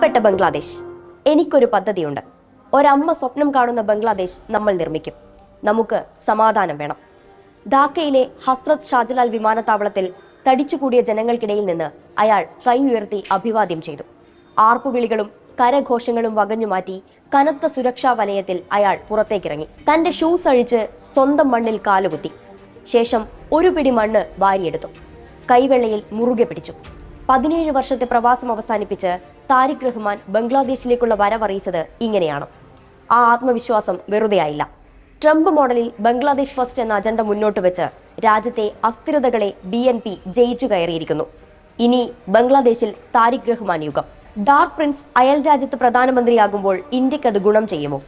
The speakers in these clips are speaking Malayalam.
പ്രിയപ്പെട്ട ബംഗ്ലാദേശ്, എനിക്കൊരു പദ്ധതിയുണ്ട്. ഒരമ്മ സ്വപ്നം കാണുന്ന ബംഗ്ലാദേശ് നമ്മൾ നിർമ്മിക്കും. നമുക്ക് സമാധാനം വേണം. ധാക്കയിലെ ഹസ്രത് ഷാജലാൽ വിമാനത്താവളത്തിൽ തടിച്ചുകൂടിയ ജനങ്ങൾക്കിടയിൽ നിന്ന് അയാൾ കൈ ഉയർത്തി അഭിവാദ്യം ചെയ്തു. ആർപ്പുവിളികളും കരഘോഷങ്ങളും വകഞ്ഞുമാറ്റി കനത്ത സുരക്ഷാ വലയത്തിൽ അയാൾ പുറത്തേക്കിറങ്ങി. തന്റെ ഷൂസ് അഴിച്ച് സ്വന്തം മണ്ണിൽ കാലുകുത്തി. ശേഷം ഒരു പിടി മണ്ണ് വാരിയെടുത്തു. കൈവെള്ളയിൽ മുറുകെ പിടിച്ചു. 17 വർഷത്തെ പ്രവാസം അവസാനിപ്പിച്ച് താരിഖ് റഹ്മാൻ ബംഗ്ലാദേശിലേക്കുള്ള വരവറിയിച്ചത് ഇങ്ങനെയാണ്. ആ ആത്മവിശ്വാസം വെറുതെയായില്ല. ട്രംപ് മോഡലിൽ ബംഗ്ലാദേശ് ഫസ്റ്റ് എന്ന അജണ്ട മുന്നോട്ട് വെച്ച് രാജ്യത്തെ അസ്ഥിരതകളെ BNP ജയിച്ചു കയറിയിരിക്കുന്നു. ഇനി ബംഗ്ലാദേശിൽ താരിഖ് റഹ്മാൻ യുഗം. ഡാർക്ക് പ്രിൻസ് അയൽ രാജ്യത്ത് പ്രധാനമന്ത്രിയാകുമ്പോൾ ഇന്ത്യക്ക് അത് ഗുണം ചെയ്യുമോ?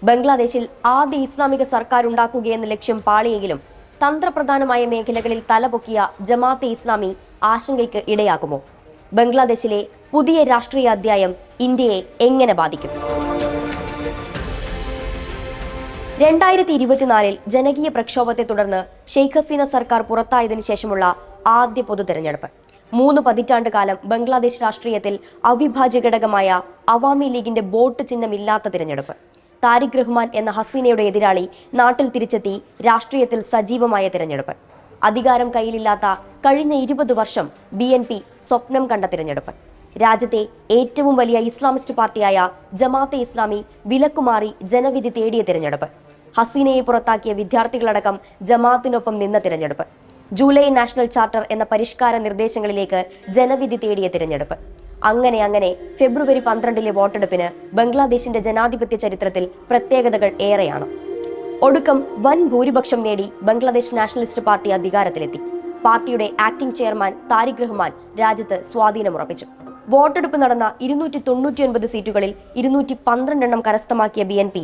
ബംഗ്ലാദേശിൽ ആദ്യ ഇസ്ലാമിക സർക്കാർ ഉണ്ടാക്കുകയെന്ന ലക്ഷ്യം പാളിയെങ്കിലും തന്ത്രപ്രധാനമായ മേഖലകളിൽ തലപൊക്കിയ ജമാഅത്തെ ഇസ്ലാമി ആശങ്കയ്ക്ക് ഇടയാക്കുമോ? ബംഗ്ലാദേശിലെ പുതിയ രാഷ്ട്രീയ അധ്യായം ഇന്ത്യയെ എങ്ങനെ ബാധിക്കും? 2024 ജനകീയ പ്രക്ഷോഭത്തെ തുടർന്ന് ഷെയ്ഖ് ഹസീന സർക്കാർ പുറത്തായതിനു ശേഷമുള്ള ആദ്യ പൊതു തെരഞ്ഞെടുപ്പ്. 3 പതിറ്റാണ്ട് കാലം ബംഗ്ലാദേശ് രാഷ്ട്രീയത്തിൽ അവിഭാജ്യ ഘടകമായ അവാമി ലീഗിന്റെ വോട്ട് ചിഹ്നമില്ലാത്ത തിരഞ്ഞെടുപ്പ്. താരിഖ് റഹ്മാൻ എന്ന ഹസീനയുടെ എതിരാളി നാട്ടിൽ തിരിച്ചെത്തി രാഷ്ട്രീയത്തിൽ സജീവമായ തിരഞ്ഞെടുപ്പ്. അധികാരം കയ്യിലില്ലാത്ത കഴിഞ്ഞ 20 വർഷം BNP സ്വപ്നം കണ്ട തിരഞ്ഞെടുപ്പ്. രാജ്യത്തെ ഏറ്റവും വലിയ ഇസ്ലാമിസ്റ്റ് പാർട്ടിയായ ജമാഅത്തെ ഇസ്ലാമി വിലക്കുമാറി ജനവിധി തേടിയ തിരഞ്ഞെടുപ്പ്. ഹസീനയെ പുറത്താക്കിയ വിദ്യാർത്ഥികളടക്കം ജമാഅത്തിനൊപ്പം നിന്ന തിരഞ്ഞെടുപ്പ്. ജൂലൈ നാഷണൽ ചാർട്ടർ എന്ന പരിഷ്കാര നിർദ്ദേശങ്ങളിലേക്ക് ജനവിധി തേടിയ തിരഞ്ഞെടുപ്പ്. അങ്ങനെ ഫെബ്രുവരി 12 വോട്ടെടുപ്പിന് ബംഗ്ലാദേശിന്റെ ജനാധിപത്യ ചരിത്രത്തിൽ പ്രത്യേകതകൾ ഏറെയാണ്. ഒടുക്കം വൻ ഭൂരിപക്ഷം നേടി ബംഗ്ലാദേശ് നാഷണലിസ്റ്റ് പാർട്ടി അധികാരത്തിലെത്തി. പാർട്ടിയുടെ ആക്ടിംഗ് ചെയർമാൻ താരിഖ് റഹ്മാൻ രാജ്യത്ത് സ്വാധീനമുറപ്പിച്ചു. വോട്ടെടുപ്പ് നടന്ന 299 സീറ്റുകളിൽ 212 കരസ്ഥമാക്കിയ BNP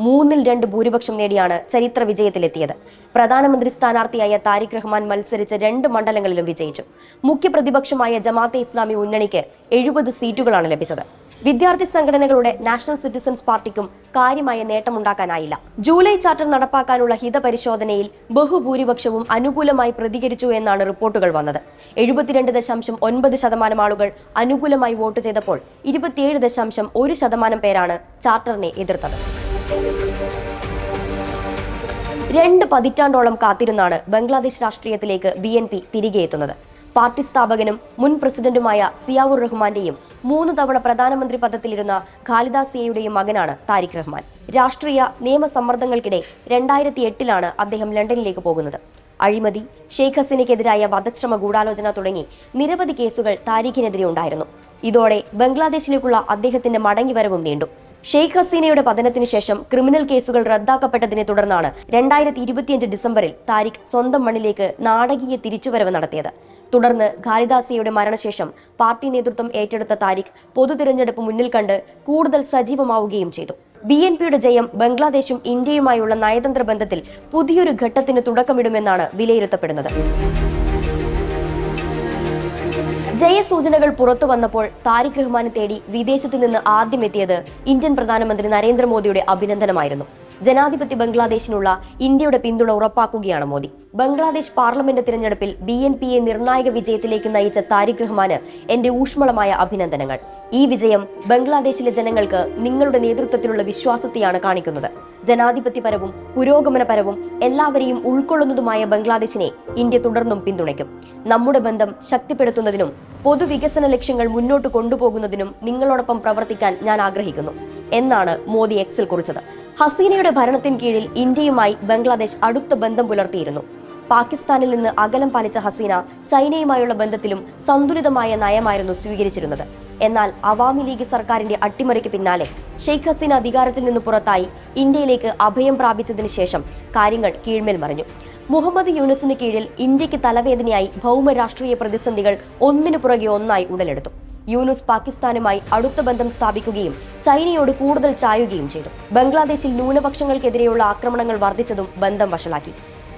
3/2 ഭൂരിപക്ഷം നേടിയാണ് ചരിത്ര വിജയത്തിലെത്തിയത്. പ്രധാനമന്ത്രി സ്ഥാനാർത്ഥിയായ താരിഖ് റഹ്മാൻ മത്സരിച്ച് 2 മണ്ഡലങ്ങളിലും വിജയിച്ചു. മുഖ്യ പ്രതിപക്ഷമായ ജമാഅത്തെ ഇസ്ലാമി മുന്നണിക്ക് 70 സീറ്റുകളാണ് ലഭിച്ചത്. വിദ്യാർത്ഥി സംഘടനകളുടെ നാഷണൽ സിറ്റിസൺസ് പാർട്ടിക്കും കാര്യമായ നേട്ടമുണ്ടാക്കാനായില്ല. ജൂലൈ ചാർട്ടർ നടപ്പാക്കാനുള്ള ഹിതപരിശോധനയിൽ ബഹുഭൂരിപക്ഷവും അനുകൂലമായി പ്രതികരിച്ചു എന്നാണ് റിപ്പോർട്ടുകൾ വന്നത്. 72.9% ആളുകൾ അനുകൂലമായി വോട്ട് ചെയ്തപ്പോൾ 27.1% പേരാണ് ചാർട്ടറിനെ എതിർത്തത്. 2 പതിറ്റാണ്ടോളം കാത്തിരുന്നാണ് ബംഗ്ലാദേശ് രാഷ്ട്രീയത്തിലേക്ക് BNP തിരികെ എത്തുന്നത്. പാർട്ടി സ്ഥാപകനും മുൻ പ്രസിഡന്റുമായ സിയാവുർ റഹ്മാന്റെയും 3 തവണ പ്രധാനമന്ത്രി പദത്തിലിരുന്ന ഖാലിദ സിയയുടെയും മകനാണ് താരിഖ് റഹ്മാൻ. രാഷ്ട്രീയ നിയമസമ്മർദ്ദങ്ങൾക്കിടെ 2008 അദ്ദേഹം ലണ്ടനിലേക്ക് പോകുന്നത്. അഴിമതി, ഷെയ്ഖ് ഹസീനയ്ക്കെതിരായ വധശ്രമ ഗൂഢാലോചന തുടങ്ങി നിരവധി കേസുകൾ താരിഖിനെതിരെ ഉണ്ടായിരുന്നു. ഇതോടെ ബംഗ്ലാദേശിലേക്കുള്ള അദ്ദേഹത്തിന്റെ മടങ്ങിവരവും നീണ്ടു. ഷെയ്ഖ് ഹസീനയുടെ പതനത്തിനു ശേഷം ക്രിമിനൽ കേസുകൾ റദ്ദാക്കപ്പെട്ടതിനെ തുടർന്നാണ് 2025 ഡിസംബറിൽ താരിഖ് സ്വന്തം മണ്ണിലേക്ക് നാടകീയ തിരിച്ചുവരവ് നടത്തിയത്. തുടർന്ന് ഖാലിദ സിയയുടെ മരണശേഷം പാർട്ടി നേതൃത്വം ഏറ്റെടുത്ത താരിഖ് പൊതു തിരഞ്ഞെടുപ്പ് മുന്നിൽ കണ്ട് കൂടുതൽ സജീവമാവുകയും ചെയ്തു. BNPയുടെ ജയം ബംഗ്ലാദേശും ഇന്ത്യയുമായുള്ള നയതന്ത്ര ബന്ധത്തിൽ പുതിയൊരു ഘട്ടത്തിന് തുടക്കമിടുമെന്നാണ് വിലയിരുത്തപ്പെടുന്നത്. ജയസൂചനകൾ പുറത്തു വന്നപ്പോൾ താരിഖ് റഹ്മാനെ തേടി വിദേശത്ത് നിന്ന് ആദ്യം എത്തിയത് ഇന്ത്യൻ പ്രധാനമന്ത്രി നരേന്ദ്രമോദിയുടെ അഭിനന്ദനമായിരുന്നു. ജനാധിപത്യ ബംഗ്ലാദേശിനുള്ള ഇന്ത്യയുടെ പിന്തുണ ഉറപ്പാക്കുകയാണ് മോദി. ബംഗ്ലാദേശ് പാർലമെന്റ് തിരഞ്ഞെടുപ്പിൽ BNPയെ നിർണായക വിജയത്തിലേക്ക് നയിച്ച താരിഖ് റഹ്മാന് എന്റെ ഊഷ്മളമായ അഭിനന്ദനങ്ങൾ. ഈ വിജയം ബംഗ്ലാദേശിലെ ജനങ്ങൾക്ക് നിങ്ങളുടെ നേതൃത്വത്തിലുള്ള വിശ്വാസത്തെയാണ് കാണിക്കുന്നത്. ജനാധിപത്യപരവും പുരോഗമനപരവും എല്ലാവരെയും ഉൾക്കൊള്ളുന്നതുമായ ബംഗ്ലാദേശിനെ ഇന്ത്യ തുടർന്നും പിന്തുണയ്ക്കും. നമ്മുടെ ബന്ധം ശക്തിപ്പെടുത്തുന്നതിനും പൊതുവികസന ലക്ഷ്യങ്ങൾ മുന്നോട്ട് കൊണ്ടുപോകുന്നതിനും നിങ്ങളോടൊപ്പം പ്രവർത്തിക്കാൻ ഞാൻ ആഗ്രഹിക്കുന്നു എന്നാണ് മോദി എക്സിൽ കുറിച്ചത്. ഹസീനയുടെ ഭരണത്തിന് കീഴിൽ ഇന്ത്യയുമായി ബംഗ്ലാദേശ് അടുത്ത ബന്ധം പുലർത്തിയിരുന്നു. പാകിസ്ഥാനിൽ നിന്ന് അകലം പാലിച്ച ഹസീന ചൈനയുമായുള്ള ബന്ധത്തിലും സന്തുലിതമായ നയമായിരുന്നു സ്വീകരിച്ചിരുന്നത്. എന്നാൽ അവാമി ലീഗ് സർക്കാരിന്റെ അട്ടിമറിക്ക് പിന്നാലെ ഷെയ്ഖ് ഹസീന അധികാരത്തിൽ നിന്ന് പുറത്തായി ഇന്ത്യയിലേക്ക് അഭയം പ്രാപിച്ചതിന് ശേഷം കാര്യങ്ങൾ കീഴ്മേൽ മറിഞ്ഞു. മുഹമ്മദ് യൂനുസിന് കീഴിൽ ഇന്ത്യക്ക് തലവേദനയായി ഭൗമ രാഷ്ട്രീയ പ്രതിസന്ധികൾ ഒന്നിനു പുറകെ ഒന്നായി ഉടലെടുത്തു. യൂനുസ് പാകിസ്ഥാനുമായി അടുത്ത ബന്ധം സ്ഥാപിക്കുകയും ചൈനയോട് കൂടുതൽ ചായുകയും ചെയ്തു. ബംഗ്ലാദേശിൽ ന്യൂനപക്ഷങ്ങൾക്കെതിരെയുള്ള ആക്രമണങ്ങൾ വർദ്ധിച്ചതും ബന്ധം വഷളാക്കി.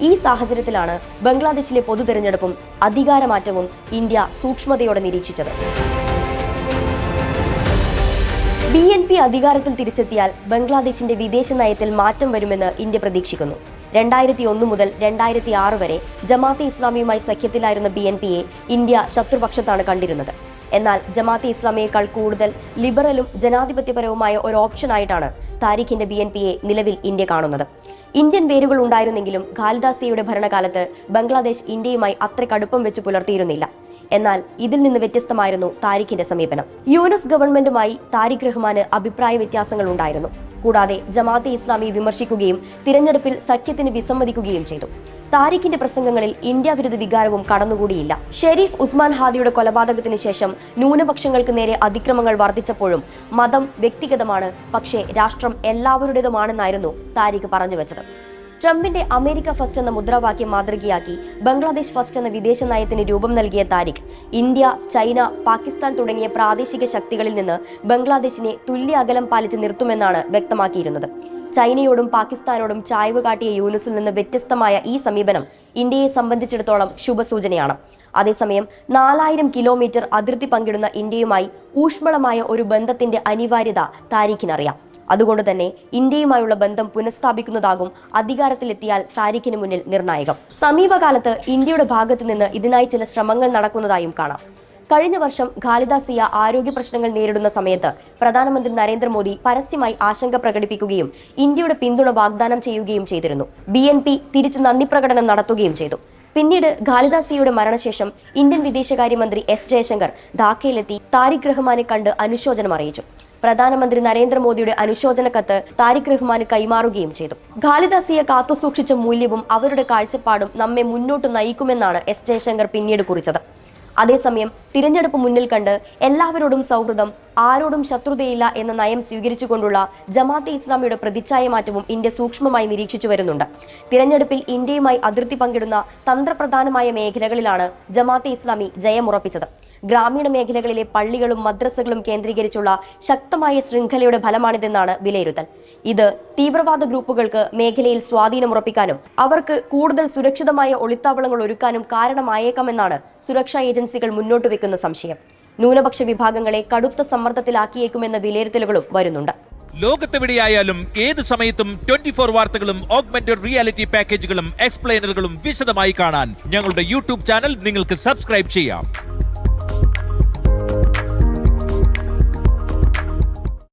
ഈ സാഹചര്യത്തിലാണ് ബംഗ്ലാദേശിലെ പൊതു തെരഞ്ഞെടുപ്പും അധികാരമാറ്റവും ഇന്ത്യ സൂക്ഷ്മതയോടെ നിരീക്ഷിച്ചത്. BNP അധികാരത്തിൽ തിരിച്ചെത്തിയാൽ ബംഗ്ലാദേശിന്റെ വിദേശ നയത്തിൽ മാറ്റം വരുമെന്ന് ഇന്ത്യ പ്രതീക്ഷിക്കുന്നു. 2001 മുതൽ 2006 വരെ ജമാഅത്തെ ഇസ്ലാമിയുമായി സഖ്യത്തിലായിരുന്ന BNPയെ ഇന്ത്യ ശത്രുപക്ഷത്താണ് കണ്ടിരുന്നത്. എന്നാൽ ജമാഅത്തെ ഇസ്ലാമിയേക്കാൾ കൂടുതൽ ലിബറലും ജനാധിപത്യപരവുമായ ഒരു ഓപ്ഷനായിട്ടാണ് താരിഖിന്റെ BNPയെ നിലവിൽ ഇന്ത്യ കാണുന്നത്. ഇന്ത്യൻ വേരുകൾ ഉണ്ടായിരുന്നെങ്കിലും ഖാലിദാസിയയുടെ ഭരണകാലത്ത് ബംഗ്ലാദേശ് ഇന്ത്യയുമായി അത്ര കടുപ്പം വെച്ച് പുലർത്തിയിരുന്നില്ല. എന്നാൽ ഇതിൽ നിന്ന് വ്യത്യസ്തമായിരുന്നു താരിഖിന്റെ സമീപനം. യൂനുസ് ഗവൺമെന്റുമായി താരിഖ് റഹ്മാന് അഭിപ്രായ വ്യത്യാസങ്ങൾ ഉണ്ടായിരുന്നു. കൂടാതെ ജമാഅത്തെ ഇസ്ലാമിയെ വിമർശിക്കുകയും തിരഞ്ഞെടുപ്പിൽ സഖ്യത്തിന് വിസമ്മതിക്കുകയും ചെയ്തു. താരിഖിന്റെ പ്രസംഗങ്ങളിൽ ഇന്ത്യ വിരുദ്ധ വികാരവും കടന്നുകൂടിയില്ല. ഷെരീഫ് ഉസ്മാൻ ഹാദിയുടെ കൊലപാതകത്തിന് ശേഷം ന്യൂനപക്ഷങ്ങൾക്ക് നേരെ അതിക്രമങ്ങൾ വർദ്ധിച്ചപ്പോഴും മതം വ്യക്തിഗതമാണ്, പക്ഷേ രാഷ്ട്രം എല്ലാവരുടേതുമാണെന്നായിരുന്നു താരിഖ് പറഞ്ഞു വെച്ചത്. ട്രംപിന്റെ അമേരിക്ക ഫസ്റ്റ് എന്ന മുദ്രാവാക്യം മാതൃകയാക്കി ബംഗ്ലാദേശ് ഫസ്റ്റ് എന്ന വിദേശ നയത്തിന് രൂപം നൽകിയ താരിഖ് ഇന്ത്യ, ചൈന, പാകിസ്ഥാൻ തുടങ്ങിയ പ്രാദേശിക ശക്തികളിൽ നിന്ന് ബംഗ്ലാദേശിനെ തുല്യ അകലം പാലിച്ച് നിർത്തുമെന്നാണ് വ്യക്തമാക്കിയിരുന്നത്. ചൈനയോടും പാകിസ്ഥാനോടും ചായ്വ് കാട്ടിയ യൂനുസിൽ നിന്ന് വ്യത്യസ്തമായ ഈ സമീപനം ഇന്ത്യയെ സംബന്ധിച്ചിടത്തോളം ശുഭസൂചനയാണ്. അതേസമയം 4000 കിലോമീറ്റർ അതിർത്തി പങ്കിടുന്ന ഇന്ത്യയുമായി ഊഷ്മളമായ ഒരു ബന്ധത്തിന്റെ അനിവാര്യത താരിഖിനറിയാം. അതുകൊണ്ട് തന്നെ ഇന്ത്യയുമായുള്ള ബന്ധം പുനഃസ്ഥാപിക്കുന്നതാകും അധികാരത്തിലെത്തിയാൽ താരിഖിന് മുന്നിൽ നിർണായകം. സമീപകാലത്ത് ഇന്ത്യയുടെ ഭാഗത്തു നിന്ന് ഇതിനായി ചില ശ്രമങ്ങൾ നടക്കുന്നതായും കാണാം. കഴിഞ്ഞ വർഷം ഖാലിദാസിയ ആരോഗ്യ പ്രശ്നങ്ങൾ നേരിടുന്ന സമയത്ത് പ്രധാനമന്ത്രി നരേന്ദ്രമോദി പരസ്യമായി ആശങ്ക പ്രകടിപ്പിക്കുകയും ഇന്ത്യയുടെ പിന്തുണ വാഗ്ദാനം ചെയ്യുകയും ചെയ്തിരുന്നു. BNP തിരിച്ച് നന്ദി പ്രകടനം നടത്തുകയും ചെയ്തു. പിന്നീട് ഖാലിദാസിയയുടെ മരണശേഷം ഇന്ത്യൻ വിദേശകാര്യമന്ത്രി S ജയശങ്കർ ധാക്കയിലെത്തി താരിഖ് റഹ്മാനെ കണ്ട് അനുശോചനം അറിയിച്ചു. പ്രധാനമന്ത്രി നരേന്ദ്രമോദിയുടെ അനുശോചന കത്ത് താരിഖ് റഹ്മാന് കൈമാറുകയും ചെയ്തു. ഖാലിദാസിയെ കാത്തുസൂക്ഷിച്ച മൂല്യവും അവരുടെ കാഴ്ചപ്പാടും നമ്മെ മുന്നോട്ട് നയിക്കുമെന്നാണ് S ജയശങ്കർ പിന്നീട് കുറിച്ചത്. അതേസമയം തിരഞ്ഞെടുപ്പ് മുന്നിൽ കണ്ട് എല്ലാവരോടും സൗഹൃദം, ആരോടും ശത്രുതയില്ല എന്ന നയം സ്വീകരിച്ചുകൊണ്ടുള്ള ജമാഅത്തെ ഇസ്ലാമിയുടെ പ്രതിച്ഛായ മാറ്റവും ഇന്ത്യ സൂക്ഷ്മമായി നിരീക്ഷിച്ചു വരുന്നുണ്ട്. തിരഞ്ഞെടുപ്പിൽ ഇന്ത്യയുമായി അതിർത്തി പങ്കിടുന്ന തന്ത്രപ്രധാനമായ മേഖലകളിലാണ് ജമാഅത്തെ ഇസ്ലാമി ജയമുറപ്പിച്ചത്. ഗ്രാമീണ മേഖലകളിലെ പള്ളികളും മദ്രസകളും കേന്ദ്രീകരിച്ചുള്ള ശക്തമായ ശൃംഖലയുടെ ഫലമാണിതെന്നാണ് വിലയിരുത്തൽ. ഇത് തീവ്രവാദ ഗ്രൂപ്പുകൾക്ക് മേഖലയിൽ സ്വാധീനമുറപ്പിക്കാനും അവർക്ക് കൂടുതൽ സുരക്ഷിതമായ ഒളിത്താവളങ്ങൾ ഒരുക്കാനും കാരണമായേക്കാമെന്നാണ് സുരക്ഷാ ഏജൻസികൾ മുന്നോട്ട് വെക്കുന്ന സംശയം. ന്യൂനപക്ഷ വിഭാഗങ്ങളെ കടുത്ത സമ്മർദ്ദത്തിലാക്കിയേക്കുമെന്ന വിലയിരുത്തലുകളും വരുന്നുണ്ട്. ലോകത്തെവിടെയായാലും ഏത് സമയത്തും 24 വാർത്തകളും ഓഗ്മെന്റഡ് റിയാലിറ്റി പാക്കേജുകളും എക്സ്പ്ലെയിനറുകളും വിശദമായി കാണാൻ ഞങ്ങളുടെ YouTube ചാനൽ നിങ്ങൾക്ക് സബ്സ്ക്രൈബ് ചെയ്യാം.